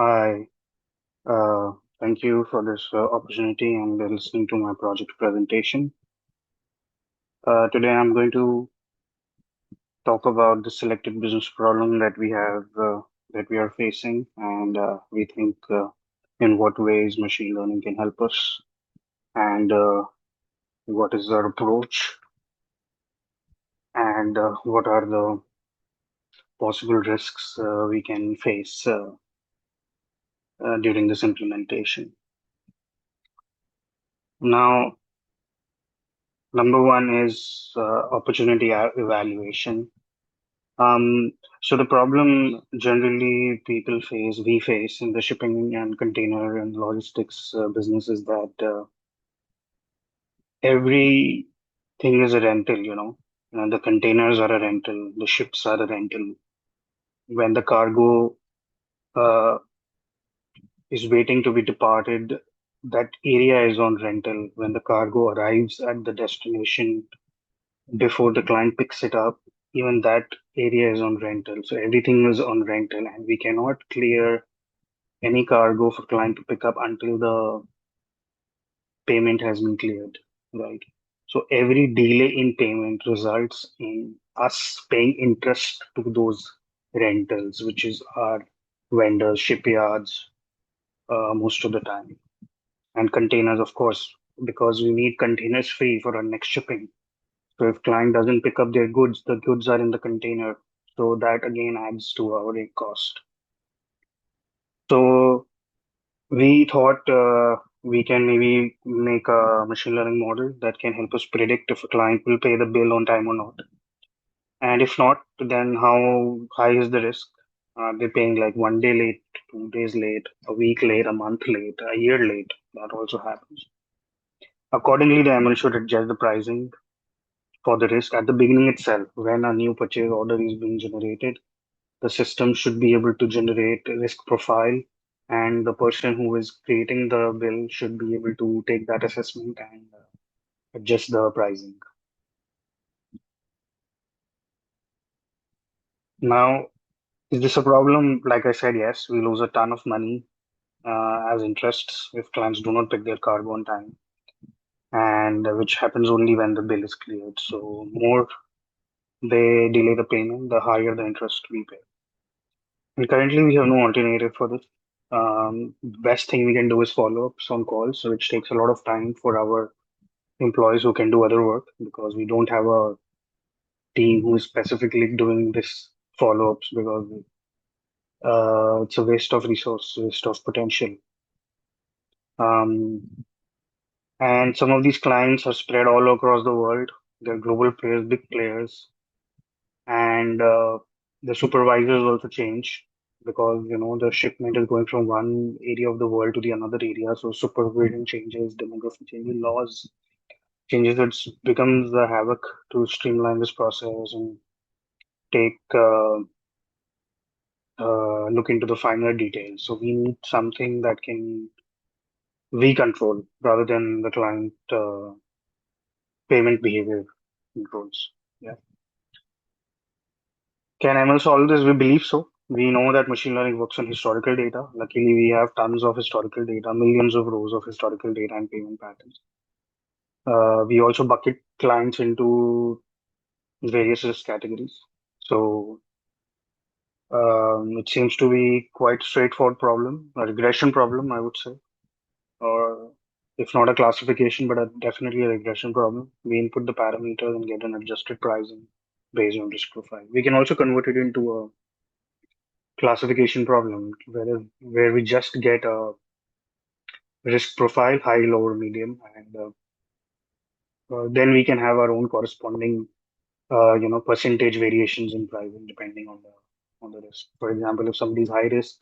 Hi, uh, thank you for this opportunity and listening to my project presentation. Today I'm going to talk about the selected business problem that we are facing, and we think in what ways machine learning can help us, and what is our approach, and what are the possible risks we can face during this implementation. Now, number one is opportunity evaluation. So the problem generally we face in the shipping and container and logistics business is that everything is a rental, you know. The containers are a rental, the ships are a rental. When the cargo uh, is waiting to be departed, that area is on rental. When the cargo arrives at the destination before the client picks it up, even that area is on rental. So everything is on rental, and we cannot clear any cargo for client to pick up until the payment has been cleared, right? So every delay in payment results in us paying interest to those rentals, which is our vendors, shipyards, most of the time, and containers, of course, because we need containers free for our next shipping. So if client doesn't pick up their goods, the goods are in the container. So that again adds to our rate cost. So we thought we can maybe make a machine learning model that can help us predict if a client will pay the bill on time or not. And if not, then how high is the risk? Are they paying like 1 day late, 2 days late, a week late, a month late, a year late? That also happens. Accordingly, the ML should adjust the pricing for the risk at the beginning itself. When a new purchase order is being generated, the system should be able to generate a risk profile, and the person who is creating the bill should be able to take that assessment and adjust the pricing. Now, is this a problem? Like I said, yes, we lose a ton of money as interests if clients do not pick their cargo on time, and which happens only when the bill is cleared. So, more they delay the payment, the higher the interest we pay. And currently, we have no alternative for this. Best thing we can do is follow ups on calls, which takes a lot of time for our employees who can do other work because we don't have a team who is specifically doing this follow ups because it's a waste of resource, waste of potential. Um, and some of these clients are spread all across the world. They're global players, big players, and the supervisors also change because the shipment is going from one area of the world to the another area. So supervision changes, demography changes, laws changes. It becomes a havoc to streamline this process and take look into the finer details. So we need something that can we control rather than the client payment behavior controls. Yeah. Can ML solve this? We believe so. We know that machine learning works on historical data. Luckily, we have tons of historical data, millions of rows of historical data and payment patterns. We also bucket clients into various risk categories. So it seems to be quite straightforward problem, a regression problem, I would say, or if not a classification, but definitely a regression problem. We input the parameters and get an adjusted pricing based on risk profile. We can also convert it into a classification problem where we just get a risk profile, high, low, or medium, and then we can have our own corresponding percentage variations in pricing depending on the risk. For example, if somebody is high risk,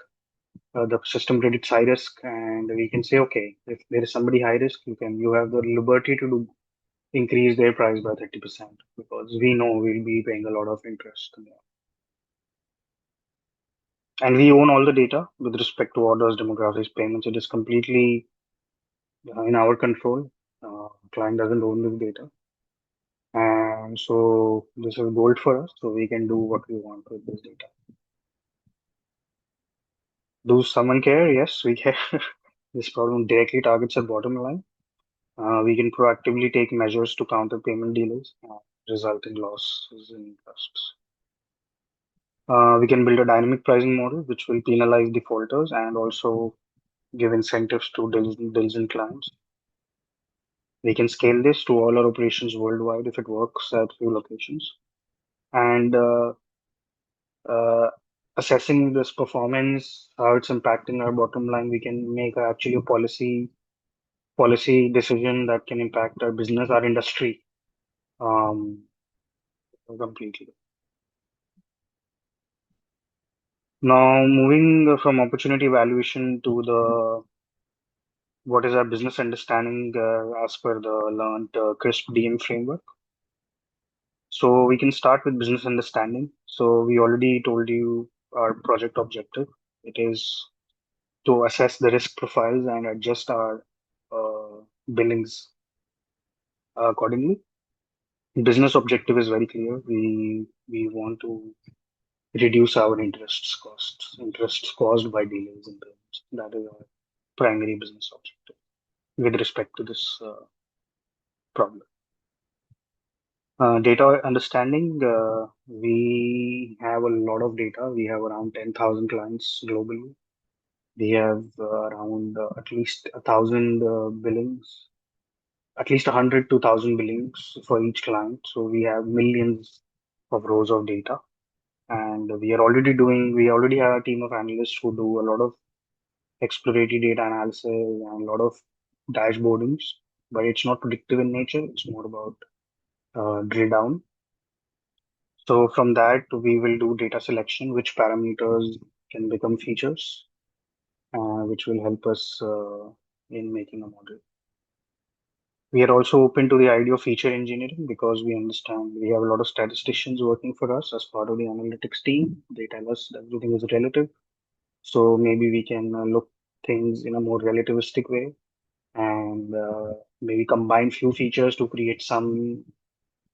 the system predicts high risk, and we can say, okay, if there is somebody high risk, you have the liberty to increase their price by 30% because we know we'll be paying a lot of interest. And we own all the data with respect to orders, demographics, payments. It is completely in our control. Client doesn't own this data. And so this is gold for us. So we can do what we want with this data. Does someone care? Yes, we care. This problem directly targets our bottom line. We can proactively take measures to counter payment delays, result in losses in trusts. We can build a dynamic pricing model which will penalize defaulters and also give incentives to diligent clients. We can scale this to all our operations worldwide if it works at few locations. And uh, assessing this performance, how it's impacting our bottom line, we can make actually a policy decision that can impact our business, our industry, um, completely. Now, moving from opportunity evaluation to the what is our business understanding as per the learned CRISP DM framework. So we can start with business understanding. So we already told you our project objective. It is to assess the risk profiles and adjust our billings accordingly. Business objective is very clear. We want to reduce our interests caused by delays in payments. That is our primary business objective with respect to this problem. Data understanding, we have a lot of data. We have around 10,000 clients globally. We have around at least 1,000 billings, at least 100 to 1,000 billings for each client. So we have millions of rows of data. And we already have a team of analysts who do a lot of exploratory data analysis and a lot of dashboardings, but it's not predictive in nature. It's more about drill down. So from that, we will do data selection, which parameters can become features, which will help us in making a model. We are also open to the idea of feature engineering because we understand we have a lot of statisticians working for us as part of the analytics team. They tell us that everything is relative. So maybe we can look things in a more relativistic way and maybe combine few features to create some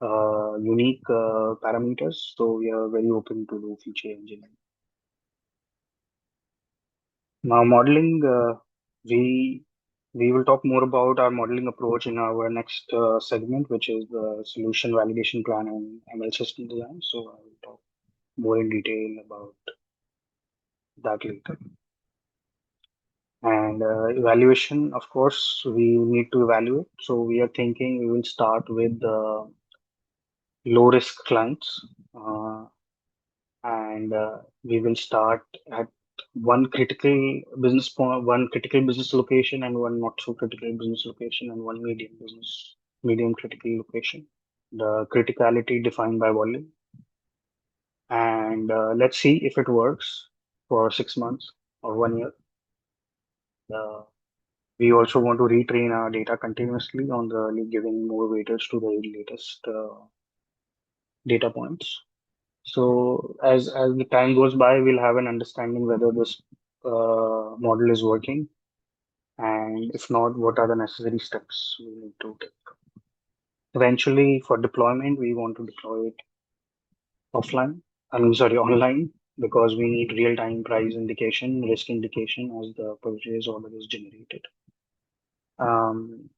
unique parameters. So we are very open to do feature engineering. Now, modeling, we will talk more about our modeling approach in our next segment, which is the solution validation plan and ML system design. So I will talk more in detail about that later. And evaluation, of course, we need to evaluate. So we are thinking we will start with low risk clients, and we will start at one critical business location, and one not so critical business location, and one medium critical location. The criticality defined by volume, and let's see if it works for 6 months or 1 year. Uh, we also want to retrain our data continuously on the giving more weightage to the latest data points. So as the time goes by, we'll have an understanding whether this model is working, and if not, what are the necessary steps we need to take. Eventually, for deployment, we want to deploy it offline. I mean, sorry, online, because we need real-time price indication, risk indication as the purchase order is generated. Um,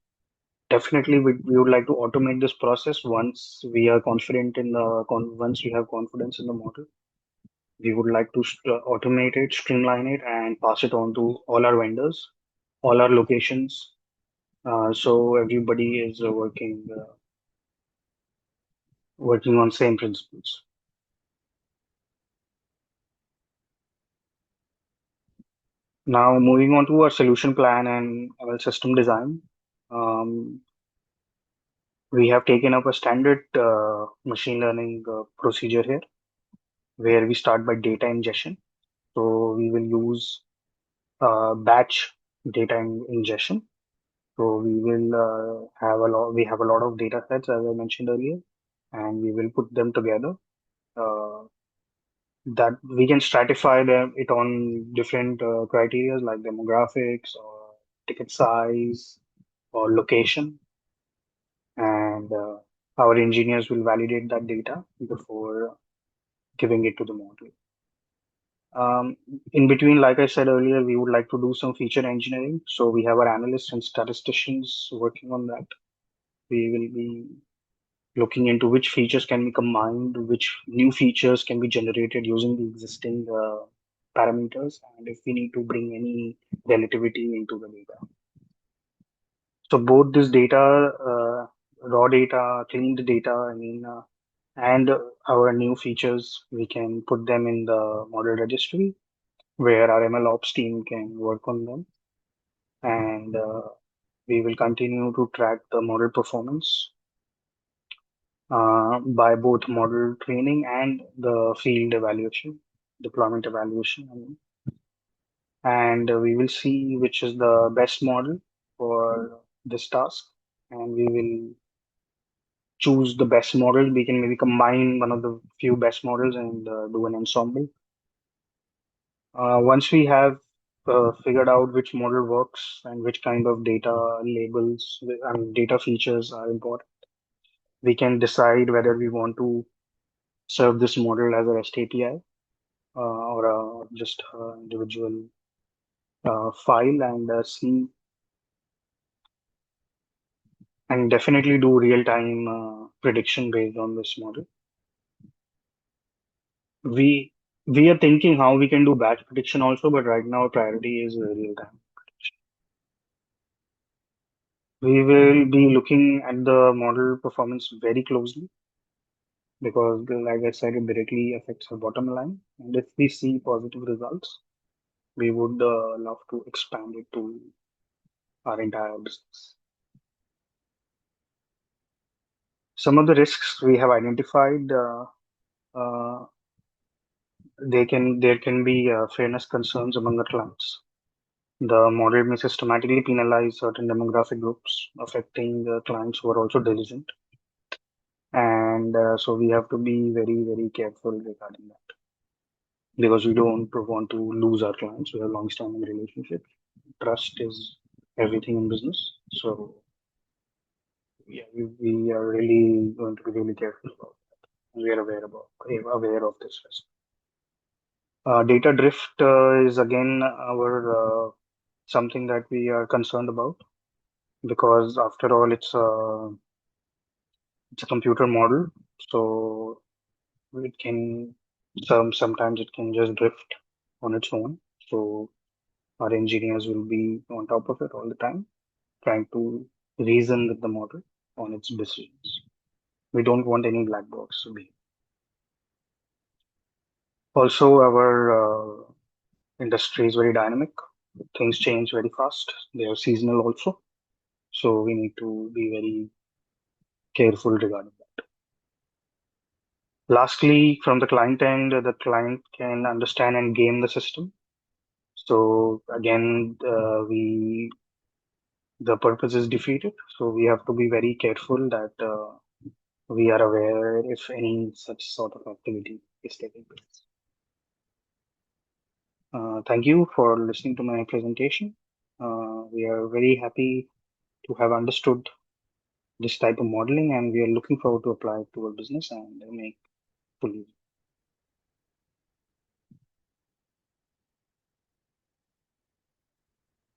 Definitely, we would like to automate this process once we are confident in once we have confidence in the model. We would like to automate it, streamline it, and pass it on to all our vendors, all our locations, so everybody is working on same principles. Now, moving on to our solution plan and our system design, um, we have taken up a standard machine learning procedure here, where we start by data ingestion. So we will use batch data ingestion. So we will have a lot. We have a lot of data sets, as I mentioned earlier, and we will put them together. Uh, that we can stratify it on different criteria like demographics or ticket size or location, and our engineers will validate that data before giving it to the model. Um, in between, like I said earlier, we would like to do some feature engineering. So we have our analysts and statisticians working on that. We will be looking into which features can be combined, which new features can be generated using the existing parameters, and if we need to bring any relativity into the data. So both this data, raw data, cleaned data, and our new features, we can put them in the model registry where our ML ops team can work on them. And we will continue to track the model performance by both model training and the field evaluation, deployment evaluation. And we will see which is the best model for this task. And we will choose the best model. We can maybe combine one of the few best models and do an ensemble. Once we have figured out which model works and which kind of data labels and data features are important, we can decide whether we want to serve this model as a REST API or just individual file and see and definitely do real-time prediction based on this model. We we are thinking how we can do batch prediction also, but right now priority is real-time. We will be looking at the model performance very closely because, like I said, it directly affects our bottom line. And if we see positive results, we would love to expand it to our entire business. Some of the risks we have identified, uh, there can be fairness concerns among the clients. The model may systematically penalize certain demographic groups, affecting the clients who are also diligent. And so we have to be very, very careful regarding that because we don't want to lose our clients. We have long-standing relationships. Trust is everything in business. So yeah, we are really going to be really careful about it. We are aware of this risk. Data drift is again our something that we are concerned about because after all it's a computer model, so it can sometimes it can just drift on its own. So our engineers will be on top of it all the time, trying to reason with the model on its decisions. We don't want any black box to be. Also, our industry is very dynamic. Things change very fast. They are seasonal also. So we need to be very careful regarding that. Lastly, from the client end, the client can understand and game the system. So again, the purpose is defeated. So we have to be very careful that we are aware if any such sort of activity is taking place. Thank you for listening to my presentation. We are very happy to have understood this type of modeling, and we are looking forward to apply it to our business and make full use.